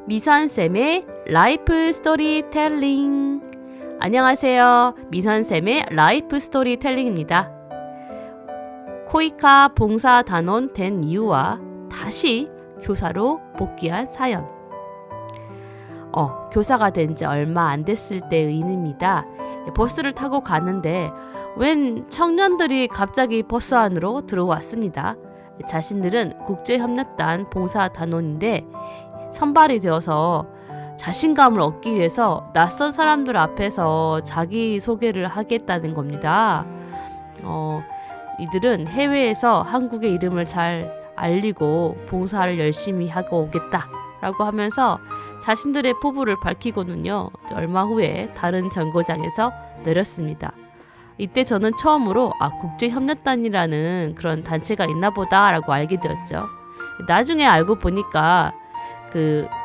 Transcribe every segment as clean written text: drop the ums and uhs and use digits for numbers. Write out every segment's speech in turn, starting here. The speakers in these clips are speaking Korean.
미선쌤의 라이프 스토리텔링. 안녕하세요. 미선쌤의 라이프 스토리텔링입니다. 코이카 봉사단원 된 이유와 다시 교사로 복귀한 사연. 교사가 된 지 얼마 안 됐을 때의 일입니다. 버스를 타고 가는데 웬 청년들이 갑자기 버스 안으로 들어왔습니다. 자신들은 국제협력단 봉사단원인데 선발이 되어서 자신감을 얻기 위해서 낯선 사람들 앞에서 자기소개를 하겠다는 겁니다. 이들은 해외에서 한국의 이름을 잘 알리고 봉사를 열심히 하고 오겠다라고 하면서 자신들의 포부를 밝히고는요, 얼마 후에 다른 정거장에서 내렸습니다. 이때 저는 처음으로 국제협력단이라는 그런 단체가 있나 보다라고 알게 되었죠. 나중에 알고 보니까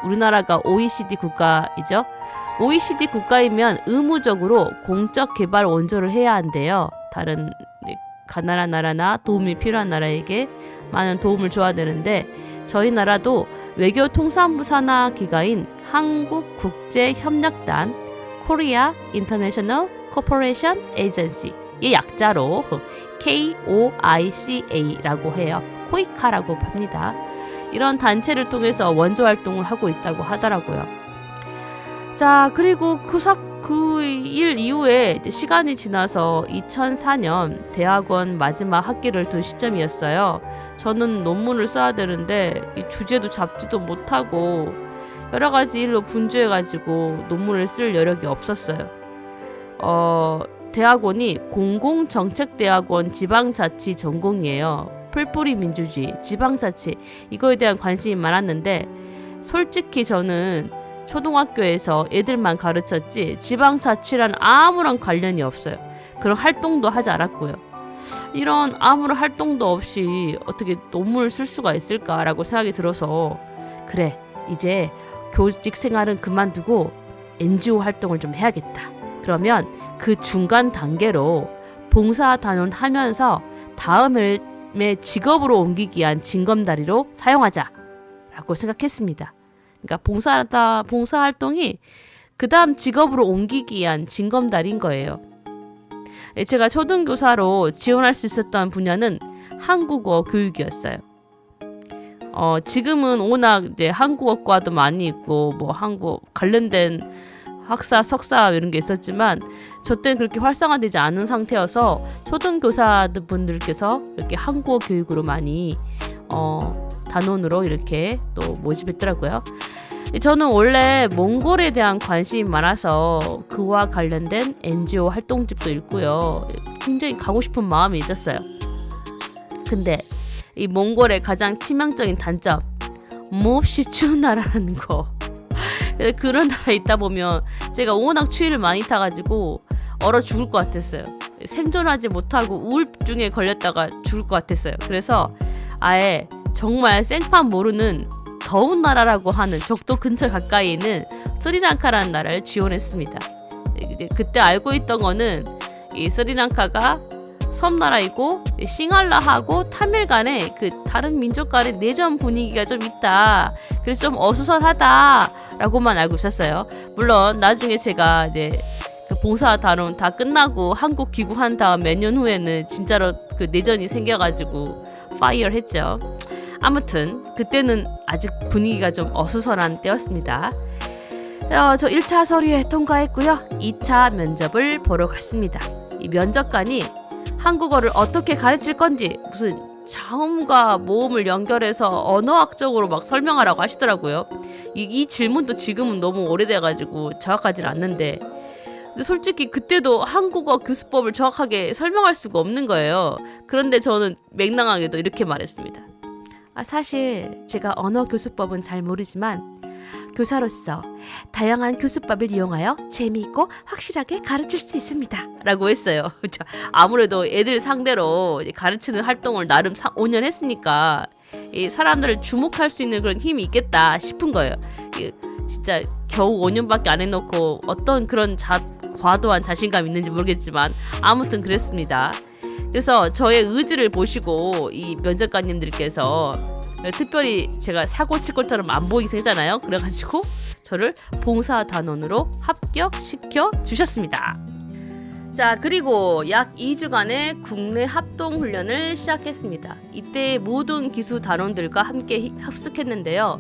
우리나라가 OECD 국가이죠. OECD 국가이면 의무적으로 공적 개발 원조를 해야 한대요. 다른 가난한 나라나 도움이 필요한 나라에게 많은 도움을 줘야 되는데 저희 나라도 외교통상부 산하 기관인 한국국제협력단 코리아 인터내셔널 코퍼레이션 에이전시의 약자로 KOICA라고 해요. 코이카라고 합니다. 이런 단체를 통해서 원조 활동을 하고 있다고 하더라고요. 자, 그리고 그 일 이후에 시간이 지나서 2004년 대학원 마지막 학기를 둔 시점이었어요. 저는 논문을 써야 되는데 주제도 잡지도 못하고 여러 가지 일로 분주해가지고 논문을 쓸 여력이 없었어요. 대학원이 공공정책대학원 지방자치 전공이에요. 풀뿌리 민주주의, 지방자치 이거에 대한 관심이 많았는데 솔직히 저는 초등학교에서 애들만 가르쳤지 지방자치란 아무런 관련이 없어요. 그런 활동도 하지 않았고요. 이런 아무런 활동도 없이 어떻게 논문을 쓸 수가 있을까라고 생각이 들어서 그래, 이제 교직 생활은 그만두고 NGO 활동을 좀 해야겠다. 그러면 그 중간 단계로 봉사단원 하면서 다음에 직업으로 옮기기 위한 징검다리로 사용하자라고 생각했습니다. 그러니까 봉사활동이 그 다음 직업으로 옮기기 위한 징검다리인 거예요. 제가 초등교사로 지원할 수 있었던 분야는 한국어 교육이었어요. 지금은 워낙 이제 한국어과도 많이 있고 한국 관련된 학사, 석사 이런 게 있었지만 저 때는 그렇게 활성화되지 않은 상태여서 초등교사분들께서 이렇게 한국어 교육으로 많이 단원으로 이렇게 또 모집했더라고요. 저는 원래 몽골에 대한 관심이 많아서 그와 관련된 NGO 활동집도 읽고요. 굉장히 가고 싶은 마음이 있었어요. 근데 이 몽골의 가장 치명적인 단점, 몹시 추운 나라라는 거. 그런 나라에 있다 보면 제가 워낙 추위를 많이 타가지고 얼어 죽을 것 같았어요. 생존하지 못하고 우울증에 걸렸다가 죽을 것 같았어요. 그래서 아예 정말 생판 모르는 더운 나라라고 하는 적도 근처 가까이 있는 스리랑카라는 나라를 지원했습니다. 그때 알고 있던 거는 이 스리랑카가 섬나라이고 싱할라하고 타밀 간에 다른 민족 간의 내전 분위기가 좀 있다. 그래서 좀 어수선하다라고만 알고 있었어요. 물론 나중에 제가 봉사단원 다 끝나고 한국 귀국한 다음 몇 년 후에는 진짜로 내전이 생겨가지고 파이어 했죠. 아무튼 그때는 아직 분위기가 좀 어수선한 때였습니다. 저 1차 서류에 통과했고요. 2차 면접을 보러 갔습니다. 이 면접관이 한국어를 어떻게 가르칠 건지 무슨 자음과 모음을 연결해서 언어학적으로 막 설명하라고 하시더라고요. 이 질문도 지금은 너무 오래돼가지고 정확하지는 않는데 근데 솔직히 그때도 한국어 교수법을 정확하게 설명할 수가 없는 거예요. 그런데 저는 맹랑하게도 이렇게 말했습니다. 사실 제가 언어 교수법은 잘 모르지만 교사로서 다양한 교수법을 이용하여 재미있고 확실하게 가르칠 수 있습니다. 라고 했어요. 아무래도 애들 상대로 가르치는 활동을 나름 5년 했으니까 이 사람들을 주목할 수 있는 그런 힘이 있겠다 싶은 거예요. 진짜 겨우 5년밖에 안 해놓고 어떤 그런 과도한 자신감이 있는지 모르겠지만 아무튼 그랬습니다. 그래서 저의 의지를 보시고 이 면접관님들께서 특별히 제가 사고 칠 것처럼 안 보이게 생겼잖아요. 그래가지고 저를 봉사단원으로 합격시켜 주셨습니다. 자, 그리고 약 2주간의 국내 합동훈련을 시작했습니다. 이때 모든 기수 단원들과 함께 합숙했는데요.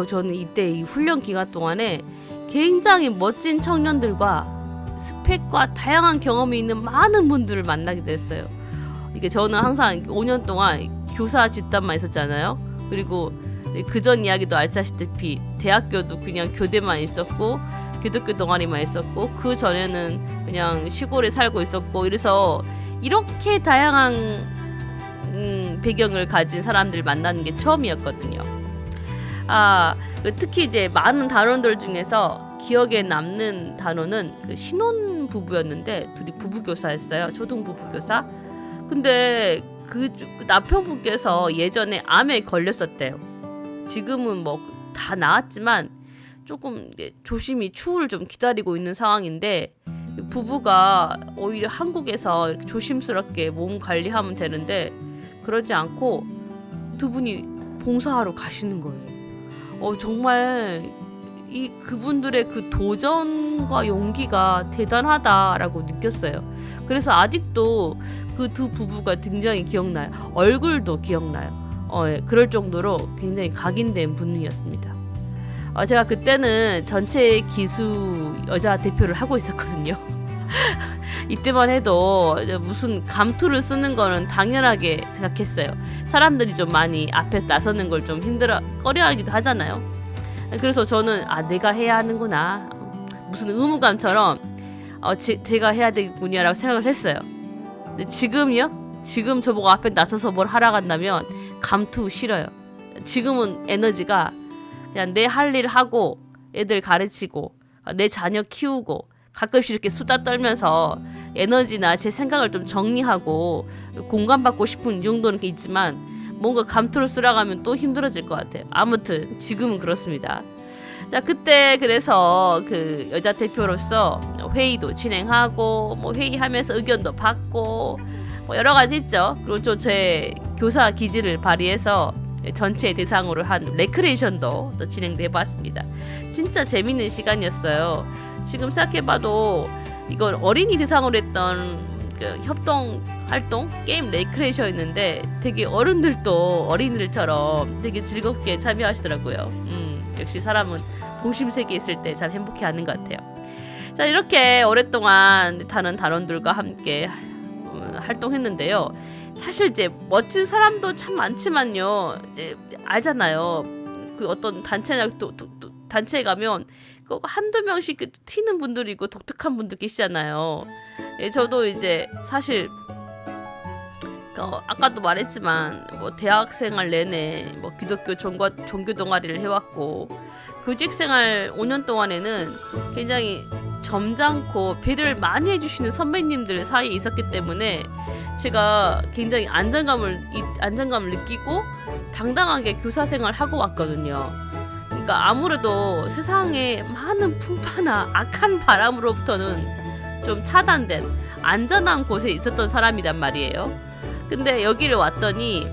저는 이때 이 훈련 기간 동안에 굉장히 멋진 청년들과 스펙과 다양한 경험이 있는 많은 분들을 만나게 됐어요. 이게 저는 항상 5년 동안 교사 집단만 있었잖아요. 그리고 그전 이야기도 아시다시피 대학교도 그냥 교대만 있었고 기독교 동아리만 있었고 그 전에는 그냥 시골에 살고 있었고 이래서 이렇게 다양한 배경을 가진 사람들 만나는 게 처음이었거든요. 특히 이제 많은 단원들 중에서 기억에 남는 단원은 그 신혼 부부였는데 둘이 부부교사였어요. 초등 부부교사. 근데 그 남편분께서 예전에 암에 걸렸었대요. 지금은 뭐 다 나았지만 조금 조심히 추후를 좀 기다리고 있는 상황인데 부부가 오히려 한국에서 이렇게 조심스럽게 몸 관리하면 되는데 그러지 않고 두 분이 봉사하러 가시는 거예요. 정말 그분들의 그 도전과 용기가 대단하다라고 느꼈어요. 그래서 아직도 그 두 부부가 굉장히 기억나요. 얼굴도 기억나요. 그럴 정도로 굉장히 각인된 분이었습니다. 제가 그때는 전체 기수 여자 대표를 하고 있었거든요. 이때만 해도 무슨 감투를 쓰는 거는 당연하게 생각했어요. 사람들이 좀 많이 앞에서 나서는 걸 좀 꺼려하기도 하잖아요. 그래서 저는 내가 해야 하는구나, 무슨 의무감처럼 제가 해야 되겠군요 라고 생각을 했어요. 근데 지금요? 지금 저보고 앞에 나서서 뭘 하러 간다면 감투 싫어요. 지금은 에너지가 그냥 내 할 일 하고 애들 가르치고 내 자녀 키우고 가끔씩 이렇게 수다 떨면서 에너지나 제 생각을 좀 정리하고 공감받고 싶은 이 정도는 있지만 뭔가 감투를 쓰라고 하면 또 힘들어질 것 같아요. 아무튼 지금은 그렇습니다. 자, 그때 그래서 그 여자 대표로서 회의도 진행하고 뭐 회의하면서 의견도 받고 뭐 여러 가지 있죠. 그리고 또 제 교사 기질을 발휘해서 전체 대상으로 한 레크레이션도 또 진행도 해봤습니다. 진짜 재밌는 시간이었어요. 지금 생각해봐도 이건 어린이 대상으로 했던 그 협동 활동 게임 레크레이션이었는데 되게 어른들도 어린이들처럼 되게 즐겁게 참여하시더라고요. 역시 사람은 동심 세계에 있을 때 참 행복해하는 것 같아요. 자, 이렇게 오랫동안 다른 단원들과 함께 활동했는데요. 사실 이제 멋진 사람도 참 많지만요. 이제 알잖아요. 그 어떤 단체나 또 단체에 가면 한두 명씩 튀는 분들이 있고 독특한 분들 계시잖아요. 저도 이제 사실 아까도 말했지만 뭐 대학생활 내내 뭐 기독교 종교 동아리를 해왔고 교직생활 5년 동안에는 굉장히 점잖고 배려를 많이 해주시는 선배님들 사이에 있었기 때문에 제가 굉장히 안정감을 느끼고 당당하게 교사 생활을 하고 왔거든요. 그러니까 아무래도 세상에 많은 풍파나 악한 바람으로부터는 좀 차단된 안전한 곳에 있었던 사람이란 말이에요. 근데 여기를 왔더니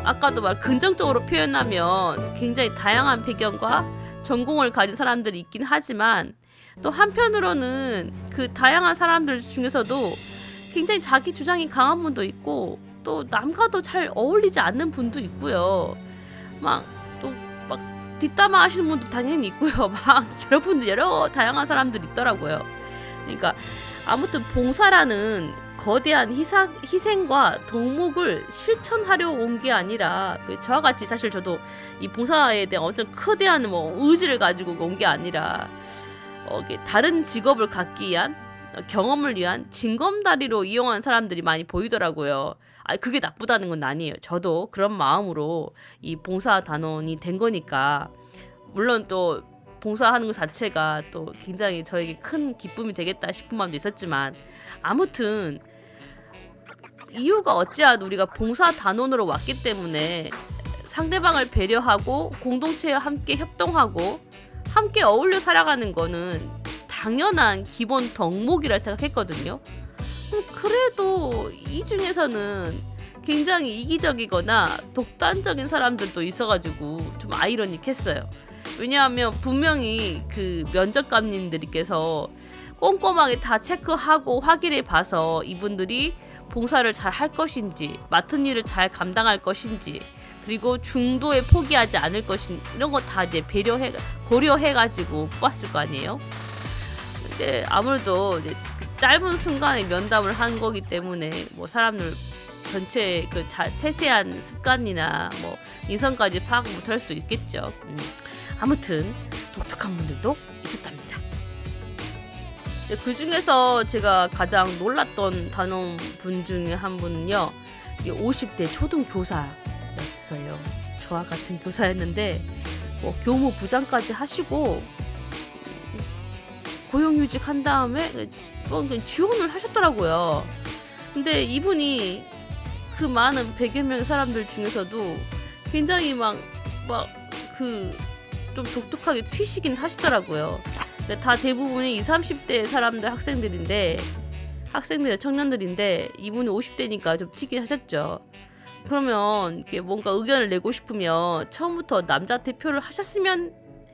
아까도 긍정적으로 표현하면 굉장히 다양한 배경과 전공을 가진 사람들이 있긴 하지만 또 한편으로는 그 다양한 사람들 중에서도 굉장히 자기 주장이 강한 분도 있고 또 남과도 잘 어울리지 않는 분도 있고요. 또 뒷담화 하시는 분도 당연히 있고요. 여러분들 여러 다양한 사람들이 있더라고요. 그러니까 아무튼 봉사라는 거대한 희생과 덕목을 실천하려 온 게 아니라 저와 같이 사실 저도 이 봉사에 대한 엄청 크대한 의지를 가지고 온 게 아니라 다른 직업을 갖기 위한 경험을 위한 징검다리로 이용하는 사람들이 많이 보이더라고요. 그게 나쁘다는 건 아니에요. 저도 그런 마음으로 이 봉사단원이 된 거니까 물론 또 봉사하는 것 자체가 또 굉장히 저에게 큰 기쁨이 되겠다 싶은 마음도 있었지만 아무튼 이유가 어찌하든 우리가 봉사단원으로 왔기 때문에 상대방을 배려하고 공동체와 함께 협동하고 함께 어울려 살아가는 거는 당연한 기본 덕목이라 생각했거든요. 그래도 이 중에서는 굉장히 이기적이거나 독단적인 사람들도 있어가지고 좀 아이러닉했어요. 왜냐하면 분명히 그 면접관님들께서 꼼꼼하게 다 체크하고 확인해 봐서 이분들이 봉사를 잘 할 것인지, 맡은 일을 잘 감당할 것인지, 그리고 중도에 포기하지 않을 것인지, 이런 거 다 이제 고려해가지고 뽑았을 거 아니에요. 근데 아무래도 이제 그 짧은 순간에 면담을 한 거기 때문에 뭐 사람들 전체 그 세세한 습관이나 뭐 인성까지 파악 못할 수도 있겠죠. 아무튼 독특한 분들도 있었답니다. 그 중에서 제가 가장 놀랐던 단원분 중에 한 분은요, 50대 초등교사였어요. 저와 같은 교사였는데 뭐 교무 부장까지 하시고 고용휴직 한 다음에 지원을 하셨더라고요. 근데 이분이 그 많은 100여 명의 사람들 중에서도 굉장히 좀 독특하게 튀시긴 하시더라고요. 다 대부분이 20, 30대 사람들 청년들인데 이분이 50대니까 좀 튀긴 하셨죠. 그러면 이렇게 뭔가 의견을 내고 싶으면 처음부터 남자 대표를 하셨으면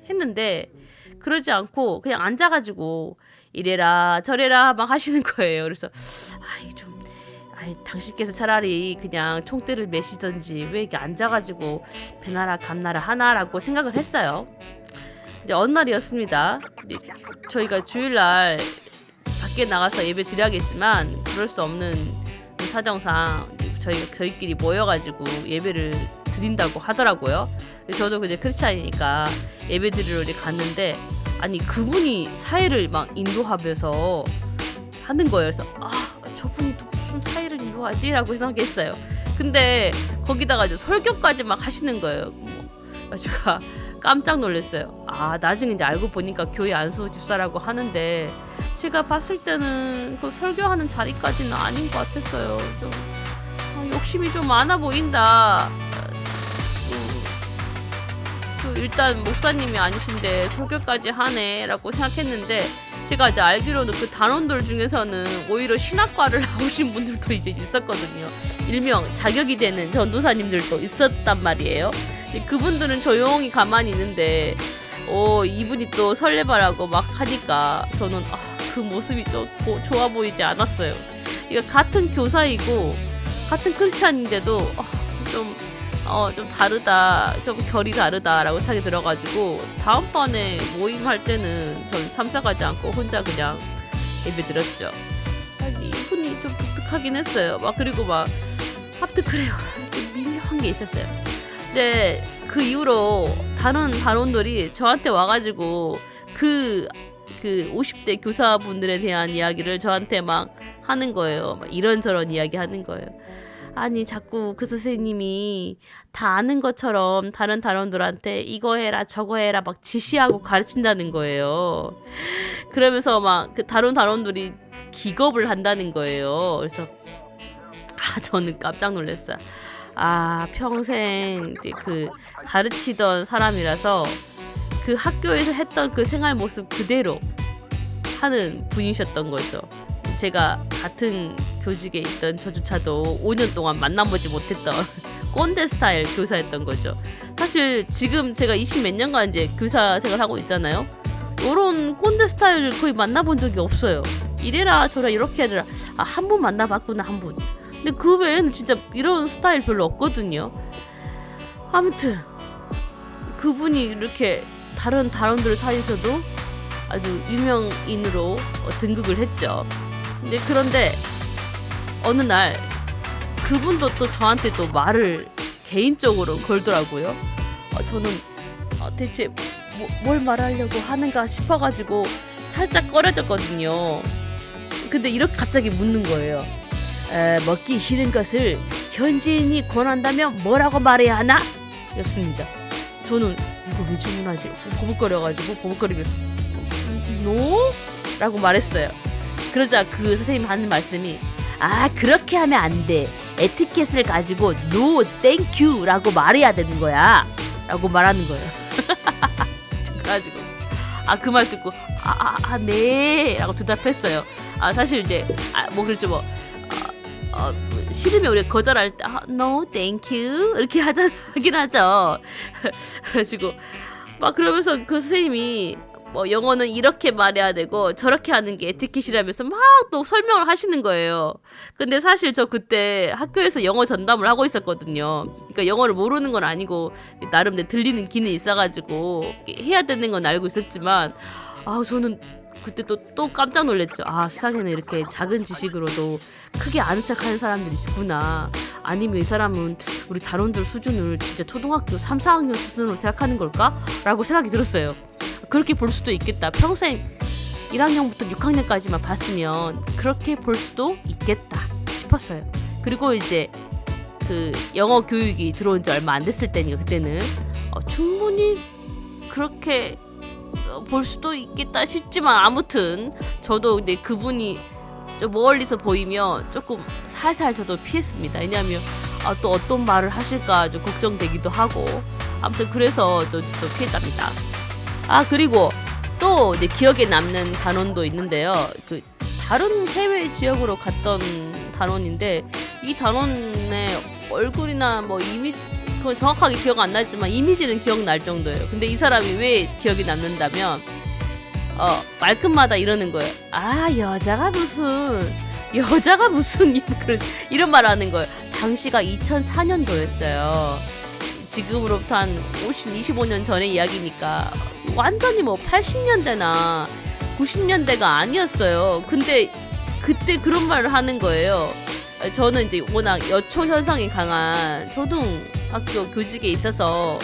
했는데 그러지 않고 그냥 앉아가지고 이래라 저래라 막 하시는 거예요. 그래서 당신께서 차라리 그냥 총대를 매시던지 왜 이렇게 앉아가지고 배나라 감나라 하나라고 생각을 했어요. 이제 어느 날이었습니다. 저희가 주일날 밖에 나가서 예배 드려야겠지만 그럴 수 없는 사정상 저희끼리 모여가지고 예배를 드린다고 하더라고요. 저도 그제 크리스찬이니까 예배 드리러 이제 갔는데 아니 그분이 사회를 막 인도하면서 하는 거예요. 그래서 저분이 또 무슨 사회를 인도하지라고 생각했어요. 근데 거기다가 이제 설교까지 막 하시는 거예요. 제가 깜짝 놀랐어요. 나중에 이제 알고 보니까 교회 안수 집사라고 하는데 제가 봤을 때는 그 설교하는 자리까지는 아닌 것 같았어요. 좀 욕심이 좀 많아 보인다. 일단 목사님이 아니신데 설교까지 하네라고 생각했는데 제가 이제 알기로는 그 단원들 중에서는 오히려 신학과를 나오신 분들도 이제 있었거든요. 일명 자격이 되는 전도사님들도 있었단 말이에요. 그분들은 조용히 가만히 있는데 이분이 또 설레발하고 막 하니까 저는 그 모습이 좀 좋아 보이지 않았어요. 같은 교사이고 같은 크리스찬인데도 좀 다르다, 좀 결이 다르다라고 생각이 들어가지고 다음번에 모임할 때는 저는 참석하지 않고 혼자 그냥 예배 드렸죠. 이분이 좀 독특하긴 했어요. 그리고 하여튼 그래요. 미묘한 게 있었어요. 근데 그 이후로 다른 단원들이 저한테 와가지고 그 50대 교사분들에 대한 이야기를 저한테 막 하는 거예요. 이런저런 이야기 하는 거예요. 아니 자꾸 그 선생님이 다 아는 것처럼 다른 단원들한테 이거 해라 저거 해라 막 지시하고 가르친다는 거예요. 그러면서 그 다른 단원들이 기겁을 한다는 거예요. 그래서 저는 깜짝 놀랐어요. 평생 그 가르치던 사람이라서 그 학교에서 했던 그 생활 모습 그대로 하는 분이셨던 거죠. 제가 같은 교직에 있던 저조차도 5년 동안 만나보지 못했던 꼰대 스타일 교사였던 거죠. 사실 지금 제가 20 몇 년간 이제 교사 생활하고 있잖아요. 요런 꼰대 스타일 거의 만나본 적이 없어요. 이래라 저래라 이렇게 해라. 한 분 만나봤구나 한 분. 근데 그 외에는 진짜 이런 스타일 별로 없거든요. 아무튼 그분이 이렇게 다른 단원들 사이에서도 아주 유명인으로 등극을 했죠. 그런데 어느 날 그분도 또 저한테 또 말을 개인적으로 걸더라고요. 저는 대체 뭘 말하려고 하는가 싶어가지고 살짝 꺼려졌거든요. 근데 이렇게 갑자기 묻는 거예요. 먹기 싫은 것을 현지인이 권한다면 뭐라고 말해야 하나? 였습니다. 저는 이거 왜 질문하지? 버벅거리면서 No? 라고 말했어요. 그러자 그 선생님 하는 말씀이 그렇게 하면 안 돼. 에티켓을 가지고 No, thank you 라고 말해야 되는 거야 라고 말하는 거예요. 그래가지고 그 말 듣고 네 라고 대답했어요. 사실 이제 그렇죠 싫으면 우리가 거절할 때 no thank you 이렇게 하긴 하죠. 그래가지고 막 그러면서 그 선생님이 뭐 영어는 이렇게 말해야 되고 저렇게 하는 게 에티켓이라면서 막 또 설명을 하시는 거예요. 근데 사실 저 그때 학교에서 영어 전담을 하고 있었거든요. 그러니까 영어를 모르는 건 아니고 나름 내 들리는 기능이 있어가지고 해야 되는 건 알고 있었지만 저는 그때 또 깜짝 놀랐죠. 세상에는 이렇게 작은 지식으로도 크게 아는 척하는 사람들이 있구나. 아니면 이 사람은 우리 단원들 수준을 진짜 초등학교 3, 4학년 수준으로 생각하는 걸까? 라고 생각이 들었어요. 그렇게 볼 수도 있겠다. 평생 1학년부터 6학년까지만 봤으면 그렇게 볼 수도 있겠다 싶었어요. 그리고 이제 그 영어 교육이 들어온 지 얼마 안 됐을 때니까 그때는 충분히 그렇게 볼 수도 있겠다 싶지만 아무튼 저도 근데 그분이 좀 멀리서 보이면 조금 살살 저도 피했습니다. 왜냐하면 또 어떤 말을 하실까 좀 걱정되기도 하고 아무튼 그래서 저도 피했답니다. 그리고 또 이제 기억에 남는 단원도 있는데요. 그 다른 해외 지역으로 갔던 단원인데 이 단원의 얼굴이나 뭐 이미지 그건 정확하게 기억 안 나지만 이미지는 기억날 정도예요. 근데 이 사람이 왜 기억이 남는다면 말끝마다 이러는 거예요. 여자가 무슨 이런 말 하는 거예요. 당시가 2004년도였어요. 지금으로부터 한 25년 전의 이야기니까 완전히 뭐 80년대나 90년대가 아니었어요. 근데 그때 그런 말을 하는 거예요. 저는 이제 워낙 여초 현상이 강한 초등학교 교직에 있어서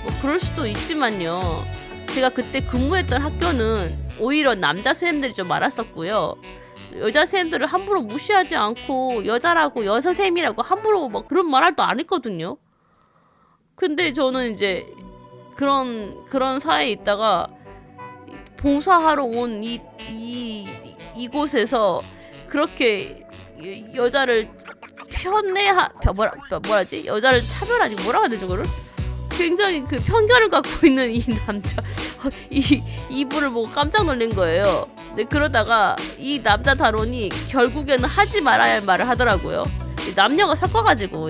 뭐 그럴 수도 있지만요. 제가 그때 근무했던 학교는 오히려 남자 선생님들이 좀 많았었고요. 여자 선생님들을 함부로 무시하지 않고 여자라고 여선생님이라고 함부로 막 그런 말도 안 했거든요. 근데 저는 이제 그런 사회에 있다가 봉사하러 온 이곳에서 그렇게 여자를 여자를 차별하지 뭐라고 해야 되죠 그걸? 굉장히 그 편견을 갖고 있는 이 남자 이분을 보고 깜짝 놀란 거예요. 근데 그러다가 이 남자 단원이 결국에는 하지 말아야 할 말을 하더라고요. 남녀가 섞어가지고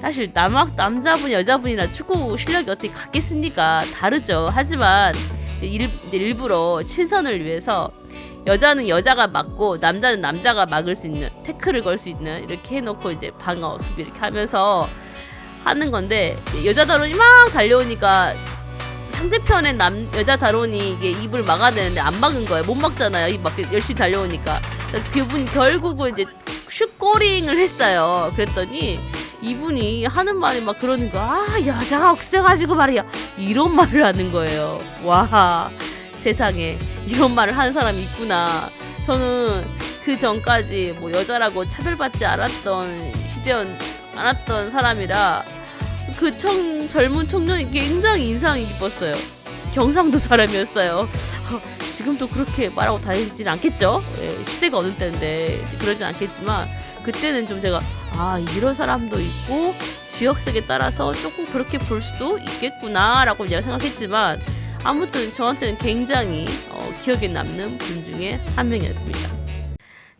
사실 남자분 여자분이나 축구 실력이 어떻게 같겠습니까? 다르죠. 하지만 일부러 친선을 위해서 여자는 여자가 막고 남자는 남자가 막을 수 있는 태클을 걸 수 있는 이렇게 해놓고 이제 방어 수비 이렇게 하면서 하는 건데 여자 단원이 막 달려오니까 상대편의 여자 단원이 이게 입을 막아야 되는데 안 막은 거예요. 못 막잖아요. 막 열심히 달려오니까 그분이 결국은 이제 슛고링을 했어요. 그랬더니 이분이 하는 말이 막 그러는 거야. 여자가 억세가지고 말이야 이런 말을 하는 거예요. 와 세상에 이런 말을 하는 사람이 있구나. 저는 그 전까지 뭐 여자라고 차별받지 않았던 사람이라 그 젊은 청년이 굉장히 인상이 깊었어요. 경상도 사람이었어요. 지금도 그렇게 말하고 다니진 않겠죠? 시대가 어느 때인데 그러진 않겠지만 그때는 좀 제가 이런 사람도 있고 지역색에 따라서 조금 그렇게 볼 수도 있겠구나 라고 생각했지만 아무튼 저한테는 굉장히 기억에 남는 분 중에 한 명이었습니다.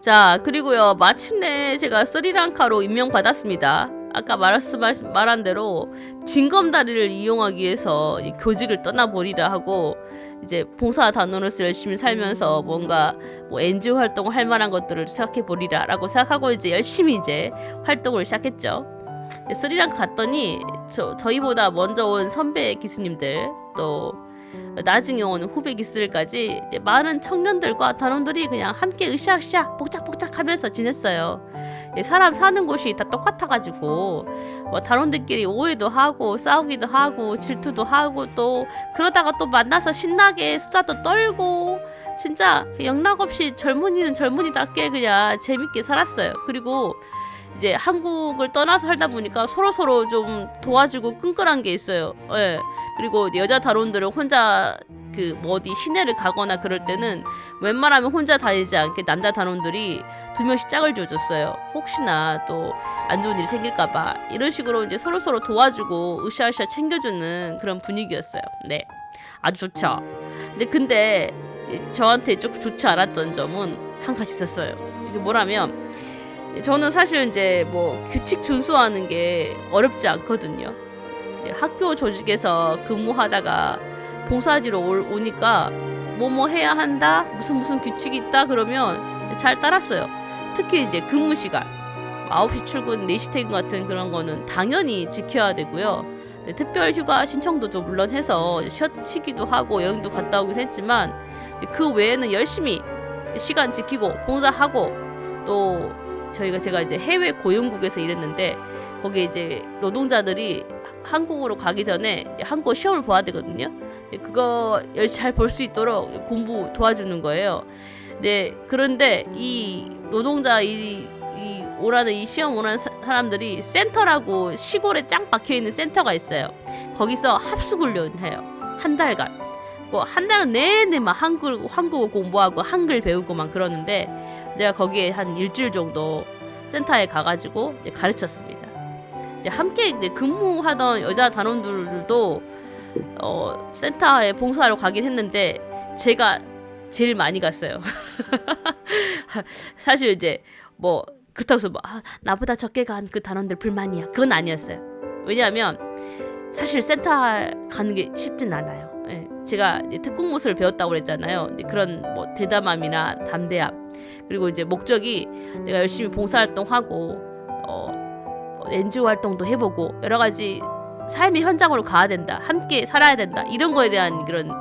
자 그리고요 마침내 제가 스리랑카로 임명받았습니다. 아까 말한 대로 징검다리를 이용하기 위해서 교직을 떠나버리라 하고 이제 봉사 단원으로서 열심히 살면서 뭔가 뭐 NGO 활동을 할 만한 것들을 생각해보리라 라고 생각하고 이제 열심히 이제 활동을 시작했죠. 스리랑카 갔더니 저희보다 먼저 온 선배 기수님들 또 나중에 온 후배 기수들까지 많은 청년들과 단원들이 그냥 함께 으쌰으쌰 복작복작 하면서 지냈어요. 사람 사는 곳이 다 똑같아가지고 뭐 단원들끼리 오해도 하고 싸우기도 하고 질투도 하고 또 그러다가 또 만나서 신나게 수다도 떨고 진짜 영락없이 젊은이는 젊은이답게 그냥 재밌게 살았어요. 그리고 이제 한국을 떠나서 살다 보니까 서로 좀 도와주고 끈끈한 게 있어요. 그리고 여자 단원들은 혼자 어디 시내를 가거나 그럴 때는 웬만하면 혼자 다니지 않게 남자 단원들이 2명씩 짝을 지어줬어요. 혹시나 또 안 좋은 일이 생길까봐 이런 식으로 이제 서로 도와주고 으쌰으쌰 챙겨주는 그런 분위기였어요. 네, 아주 좋죠. 근데 저한테 조금 좋지 않았던 점은 한 가지 있었어요. 이게 뭐라면 저는 사실 이제 뭐 규칙 준수하는 게 어렵지 않거든요. 학교 조직에서 근무하다가 봉사지로 오니까 뭐뭐 해야 한다, 무슨 규칙이 있다 그러면 잘 따랐어요. 특히 이제 근무 시간 9시 출근 4시 퇴근 같은 그런 거는 당연히 지켜야 되고요. 특별 휴가 신청도 좀 물론 해서 쉬기도 하고 여행도 갔다 오긴 했지만 그 외에는 열심히 시간 지키고 봉사하고, 또 제가 이제 해외 고용국에서 일했는데 거기 이제 노동자들이 한국으로 가기 전에 한국 시험을 봐야 되거든요. 그거 열심히 잘 볼 수 있도록 공부 도와주는 거예요. 네, 그런데 이 노동자 오라는 이 시험 오라는 사람들이 센터라고 시골에 짱 박혀있는 센터가 있어요. 거기서 합숙훈련해요. 한 달간. 한 달 내내 막 한국어 공부하고 한글 배우고 막 그러는데 제가 거기에 한 일주일 정도 센터에 가가지고 이제 가르쳤습니다. 이제 함께 이제 근무하던 여자 단원들도 센터에 봉사하러 가긴 했는데 제가 제일 많이 갔어요. 사실 이제 뭐 그렇다고 해서 뭐 나보다 적게 간 그 단원들 불만이야, 그건 아니었어요. 왜냐하면 사실 센터 가는 게 쉽진 않아요. 예, 제가 이제 특공무술을 배웠다고 그랬잖아요. 그런 뭐 대담함이나 담대함, 그리고 이제 목적이 내가 열심히 봉사활동하고 NGO 활동도 해보고 여러 가지 삶의 현장으로 가야 된다, 함께 살아야 된다, 이런 거에 대한 그런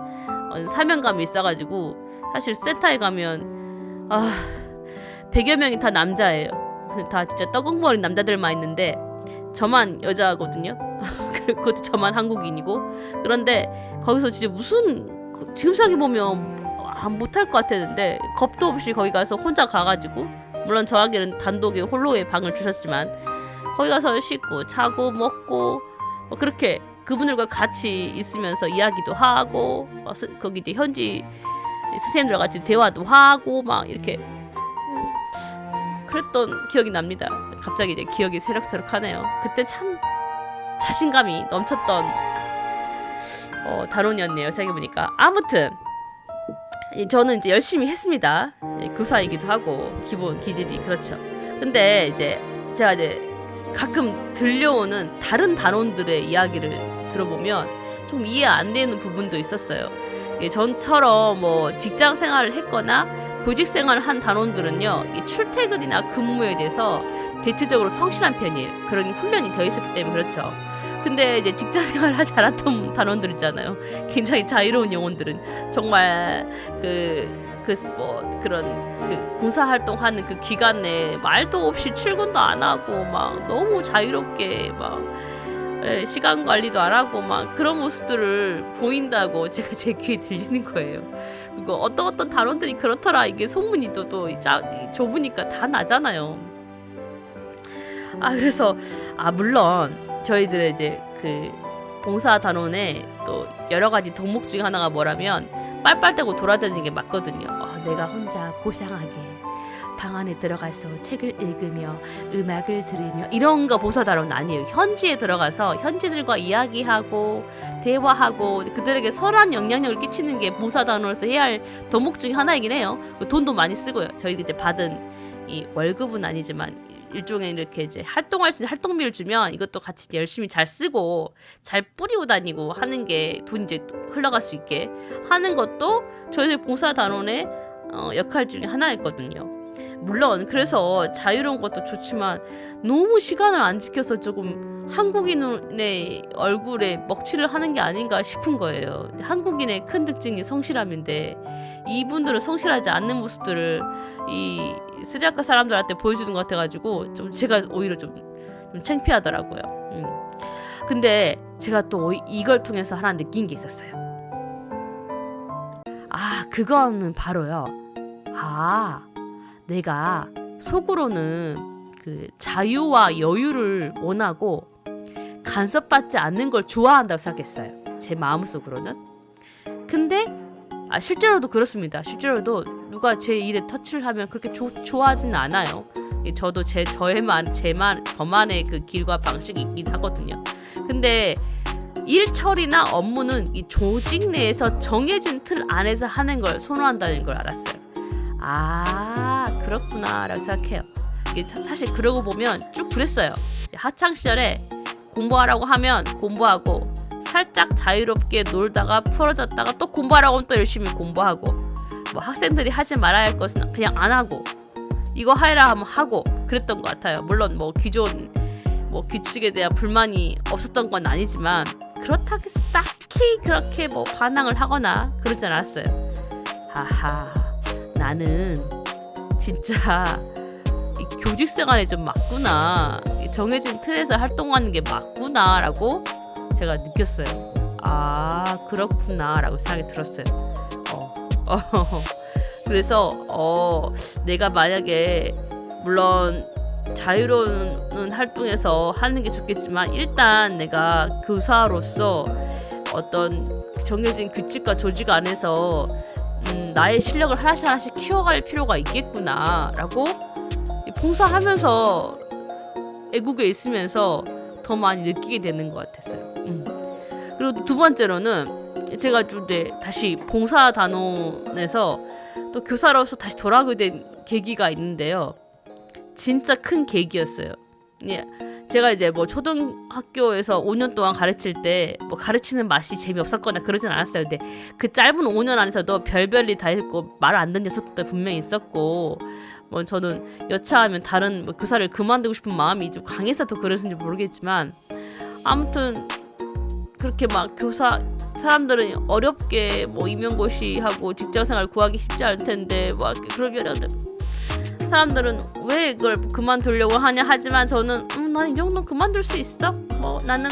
사명감이 있어가지고 사실 센터에 가면 100여 명이 다 남자예요. 다 진짜 떠국머린 남자들만 있는데 저만 여자거든요. 그것도 저만 한국인이고. 그런데 거기서 진짜 무슨 지금 생각해보면 못할 것 같았는데 겁도 없이 거기 가서 혼자 가가지고, 물론 저에게는 단독의 홀로의 방을 주셨지만 거기 가서 씻고 자고 먹고 그렇게 그분들과 같이 있으면서 이야기도 하고 거기 이제 현지 선생님들과 같이 대화도 하고 막 이렇게 그랬던 기억이 납니다. 갑자기 이제 기억이 새록새록하네요. 그때 참 자신감이 넘쳤던 단원이었네요, 생각해보니까. 아무튼 저는 이제 열심히 했습니다. 교사이기도 하고 기본 기질이 그렇죠. 근데 이제 제가 이제 가끔 들려오는 다른 단원들의 이야기를 들어보면 좀 이해 안 되는 부분도 있었어요. 전처럼 뭐 직장 생활을 했거나 교직 생활을 한 단원들은요, 출퇴근이나 근무에 대해서 대체적으로 성실한 편이에요. 그런 훈련이 되어 있었기 때문에 그렇죠. 근데 이제 직장 생활을 하지 않았던 단원들 있잖아요. 굉장히 자유로운 영혼들은 정말 그런 봉사활동하는 그 기간에 말도 없이 출근도 안 하고 막 너무 자유롭게 막 시간 관리도 안 하고 막 그런 모습들을 보인다고 제가 제 귀에 들리는 거예요. 그리고 어떤 단원들이 그렇더라, 이게 소문이 또 좁으니까 다 나잖아요. 그래서 물론 저희들의 이제 그 봉사 단원에 또 여러 가지 덕목 중에 하나가 뭐라면 빨빨대고 돌아다니는 게 맞거든요. 내가 혼자 고상하게 방 안에 들어가서 책을 읽으며 음악을 들으며 이런 거 봉사 단원 아니에요. 현지에 들어가서 현지들과 이야기하고 대화하고 그들에게 선한 영향력을 끼치는 게 봉사 단원으로서 해야 할 덕목 중에 하나이긴 해요. 돈도 많이 쓰고요. 저희가 이제 받은 이 월급은 아니지만 일종의 이렇게 이제 활동할 수 있는 활동비를 주면 이것도 같이 열심히 잘 쓰고 잘 뿌리고 다니고 하는 게 돈이 이제 흘러갈 수 있게 하는 것도 저희들 봉사단원의 역할 중에 하나였거든요. 물론 그래서 자유로운 것도 좋지만 너무 시간을 안 지켜서 조금 한국인의 얼굴에 먹칠을 하는 게 아닌가 싶은 거예요. 한국인의 큰 특징이 성실함인데 이분들은 성실하지 않는 모습들을 이 스리랑카 사람들한테 보여주는 것 같아가지고 좀 제가 오히려 좀 창피하더라고요. 근데 제가 또 이걸 통해서 하나 느낀 게 있었어요. 그거는 바로요. 내가 속으로는 그 자유와 여유를 원하고 간섭받지 않는 걸 좋아한다고 생각했어요. 제 마음속으로는. 근데 실제로도 그렇습니다. 실제로도 누가 제 일에 터치를 하면 그렇게 좋아하지는 않아요. 저도 저만의 그 길과 방식이 있긴 하거든요. 근데 일 처리나 업무는 이 조직 내에서 정해진 틀 안에서 하는 걸 선호한다는 걸 알았어요. 그렇구나 라고 생각해요. 이게 사실 그러고 보면 쭉 그랬어요. 학창 시절에 공부하라고 하면 공부하고 살짝 자유롭게 놀다가 풀어졌다가 또 공부하라고 하면 또 열심히 공부하고 뭐 학생들이 하지 말아야 할 것은 그냥 안 하고 이거 하라 하면 하고 그랬던 것 같아요. 물론 뭐 기존 뭐 규칙에 대한 불만이 없었던 건 아니지만 그렇다고 해서 딱히 그렇게 뭐 반항을 하거나 그러지 않았어요. 하하, 나는 진짜 이 교직 생활에 좀 맞구나, 이 정해진 틀에서 활동하는 게 맞구나라고 제가 느꼈어요. 아, 그렇구나라고 생각이 들었어요. 그래서 내가 만약에 물론 자유로운 활동에서 하는 게 좋겠지만 일단 내가 교사로서 어떤 정해진 규칙과 조직 안에서 나의 실력을 하나씩 키워갈 필요가 있겠구나라고 봉사하면서 애국에 있으면서 더 많이 느끼게 되는 것 같았어요. 그리고 두 번째로는 제가 좀 다시 봉사단원에서 또 교사로서 다시 돌아오게 된 계기가 있는데요. 진짜 큰 계기였어요. 예, 제가 이제 뭐 초등학교에서 5년 동안 가르칠 때 뭐 가르치는 맛이 재미없었거나 그러진 않았어요. 근데 그 짧은 5년 안에서도 별별일 다 했고 말 안 듣는 녀석도 분명히 있었고 뭐 저는 여차하면 다른 뭐 교사를 그만두고 싶은 마음이 좀 강해서 더 그랬는지 모르겠지만 아무튼 그렇게 막 교사 사람들은 어렵게 뭐 임용고시하고 직장생활 구하기 쉽지 않을 텐데 막 그러면 사람들은 왜 이걸 그만두려고 하냐 하지만 저는 나는 이 정도는 그만둘 수 있어. 뭐 나는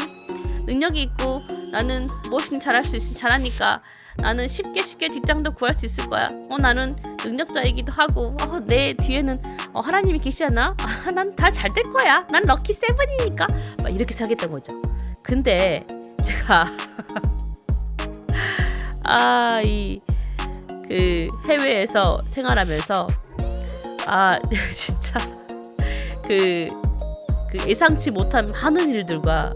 능력이 있고 나는 무엇이든 잘할 수 있으니 잘하니까 나는 쉽게 직장도 구할 수 있을 거야. 나는 능력자이기도 하고 내 뒤에는 하나님이 계시잖아. 난 다 잘 될 거야. 난 럭키 세븐이니까 막 이렇게 생각했던 거죠. 근데 제가 그 해외에서 생활하면서 진짜 그 예상치 못한 많은 일들과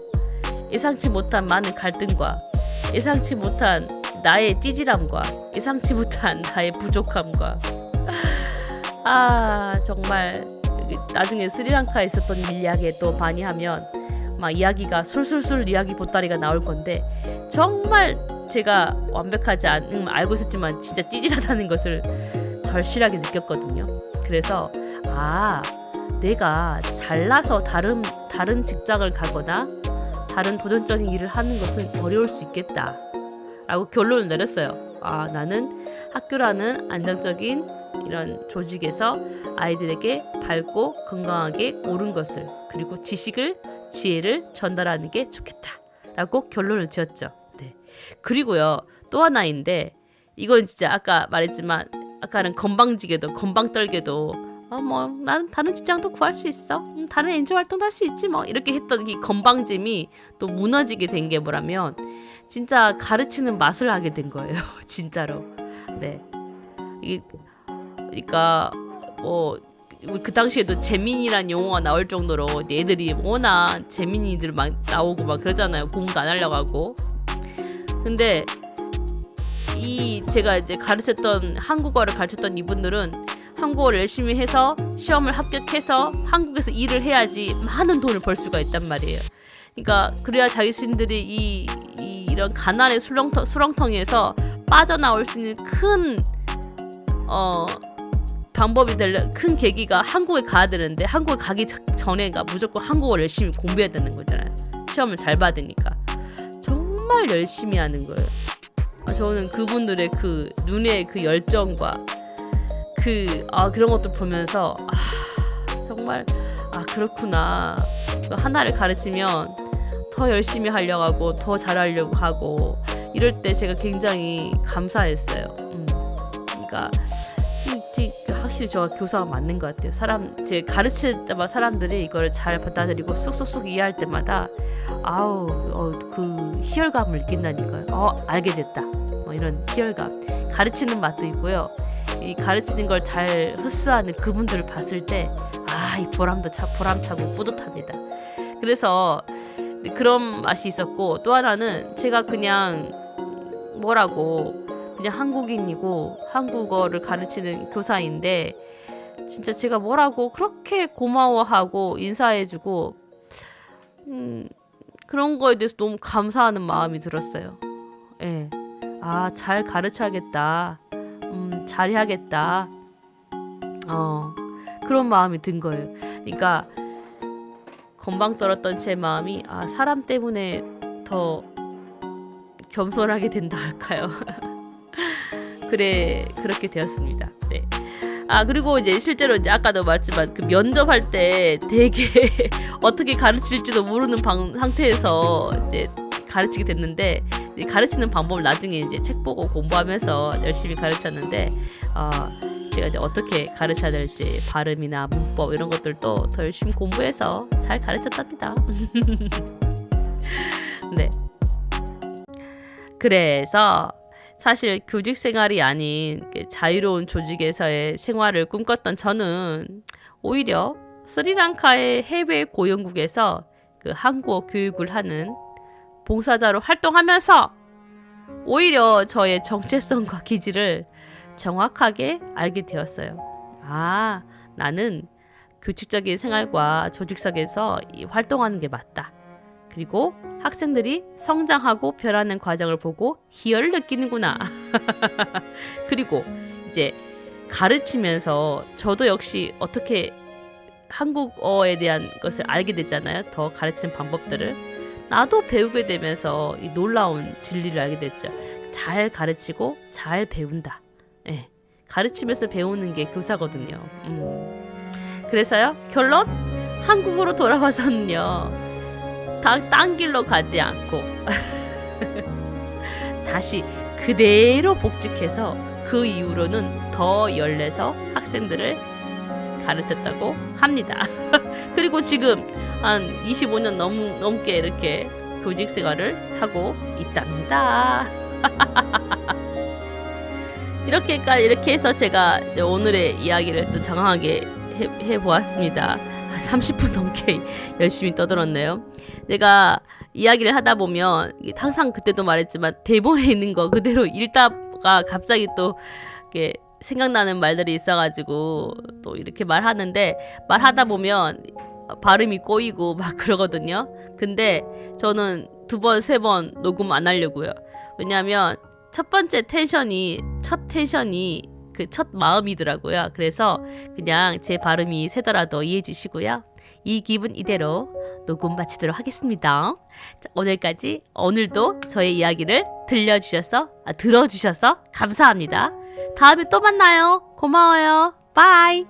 예상치 못한 많은 갈등과 예상치 못한 나의 찌질함과 예상치 못한 나의 부족함과 정말 나중에 스리랑카에 있었던 일 이야기 또 많이 하면 막 이야기가 술술술 이야기 보따리가 나올 건데 정말 제가 완벽하지 않은 알고 있었지만 진짜 찌질하다는 것을 절실하게 느꼈거든요. 그래서 내가 잘나서 다른 직장을 가거나 다른 도전적인 일을 하는 것은 어려울 수 있겠다 라고 결론을 내렸어요. 나는 학교라는 안정적인 이런 조직에서 아이들에게 밝고 건강하게 옳은 것을 그리고 지혜를 전달하는 게 좋겠다 라고 결론을 지었죠. 네. 그리고요 또 하나인데 이건 진짜 아까 말했지만 아까는 건방지게도 건방떨게도 난 다른 직장도 구할 수 있어. 다른 NGO 활동도 할 수 있지 뭐 이렇게 했던 이 건방짐이 또 무너지게 된 게 뭐라면 진짜 가르치는 맛을 하게 된 거예요. 진짜로. 네. 그러니까 뭐 그 당시에도 재민이란 용어가 나올 정도로 애들이 워낙 재민이들 막 나오고 막 그러잖아요. 공부도 안 하려고 하고. 근데 제가 이제 한국어를 가르쳤던 이분들은 한국어를 열심히 해서 시험을 합격해서 한국에서 일을 해야지 많은 돈을 벌 수가 있단 말이에요. 그러니까 그래야 자신들이 이런 가난의 수렁텅이에서 빠져나올 수 있는 큰 방법이 될 큰 계기가 한국에 가야 되는데 한국에 가기 전에가 무조건 한국어를 열심히 공부해야 되는 거잖아요. 시험을 잘 받으니까 정말 열심히 하는 거예요. 저는 그분들의 그 눈의 그 열정과 그런 것도 보면서 정말 그렇구나. 하나를 가르치면 더 열심히 하려고 하고 더 잘하려고 하고 이럴 때 제가 굉장히 감사했어요. 그러니까 확실히 저와 교사가 맞는 것 같아요. 제가 가르칠 때마다 사람들이 이걸 잘 받아들이고 쏙쏙쏙 이해할 때마다 그 희열감을 느낀다니까요. 알게 됐다. 뭐 이런 희열감. 가르치는 맛도 있고요. 이 가르치는 걸 잘 흡수하는 그분들을 봤을 때 이 보람도 보람차고 뿌듯합니다. 그래서 그런 맛이 있었고 또 하나는 제가 그냥 그냥 한국인이고 한국어를 가르치는 교사인데 진짜 제가 뭐라고 그렇게 고마워하고 인사해주고 그런 거에 대해서 너무 감사하는 마음이 들었어요. 예. 아, 잘 가르쳐야겠다. 잘해야겠다. 그런 마음이 든 거예요. 그러니까 건방 떨었던 제 마음이 사람 때문에 더 겸손하게 된다 할까요? 그렇게 되었습니다. 네. 그리고 이제 실제로 이제 아까도 말했지만 그 면접할 때 되게 어떻게 가르칠지도 모르는 상태에서 이제 가르치게 됐는데, 가르치는 방법을 나중에 이제 책 보고 공부하면서 열심히 가르쳤는데, 제가 이제 어떻게 가르쳐야 될지 발음이나 문법 이런 것들도 더 열심히 공부해서 잘 가르쳤답니다. 네. 그래서 사실 교직 생활이 아닌 자유로운 조직에서의 생활을 꿈꿨던 저는 오히려 스리랑카의 해외 고용국에서 그 한국어 교육을 하는 봉사자로 활동하면서 오히려 저의 정체성과 기질을 정확하게 알게 되었어요. 나는 규칙적인 생활과 조직석에서 활동하는 게 맞다. 그리고 학생들이 성장하고 변하는 과정을 보고 희열을 느끼는구나. 그리고 이제 가르치면서 저도 역시 어떻게 한국어에 대한 것을 알게 됐잖아요. 더 가르치는 방법들을. 나도 배우게 되면서 이 놀라운 진리를 알게 됐죠. 잘 가르치고 잘 배운다. 네. 가르치면서 배우는 게 교사거든요. 그래서요, 결론? 한국으로 돌아와서는요, 딴 길로 가지 않고 다시 그대로 복직해서 그 이후로는 더 열내서 학생들을 가르쳤다고 합니다. 그리고 지금 한 25년 넘게 이렇게 교직 생활을 하고 있답니다. 이렇게 해서 제가 이제 오늘의 이야기를 또 장황하게 해보았습니다. 30분 넘게 열심히 떠들었네요. 내가 이야기를 하다 보면 항상 그때도 말했지만 대본에 있는 거 그대로 읽다가 갑자기 또 이렇게 생각나는 말들이 있어가지고 또 이렇게 말하는데, 말하다 보면 발음이 꼬이고 막 그러거든요. 근데 저는 2번, 3번 녹음 안 하려고요. 왜냐하면 첫 텐션이 그 첫 마음이더라고요. 그래서 그냥 제 발음이 세더라도 이해해 주시고요. 이 기분 이대로 녹음 마치도록 하겠습니다. 자, 오늘도 저의 이야기를 들어주셔서 감사합니다. 다음에 또 만나요. 고마워요. 바이.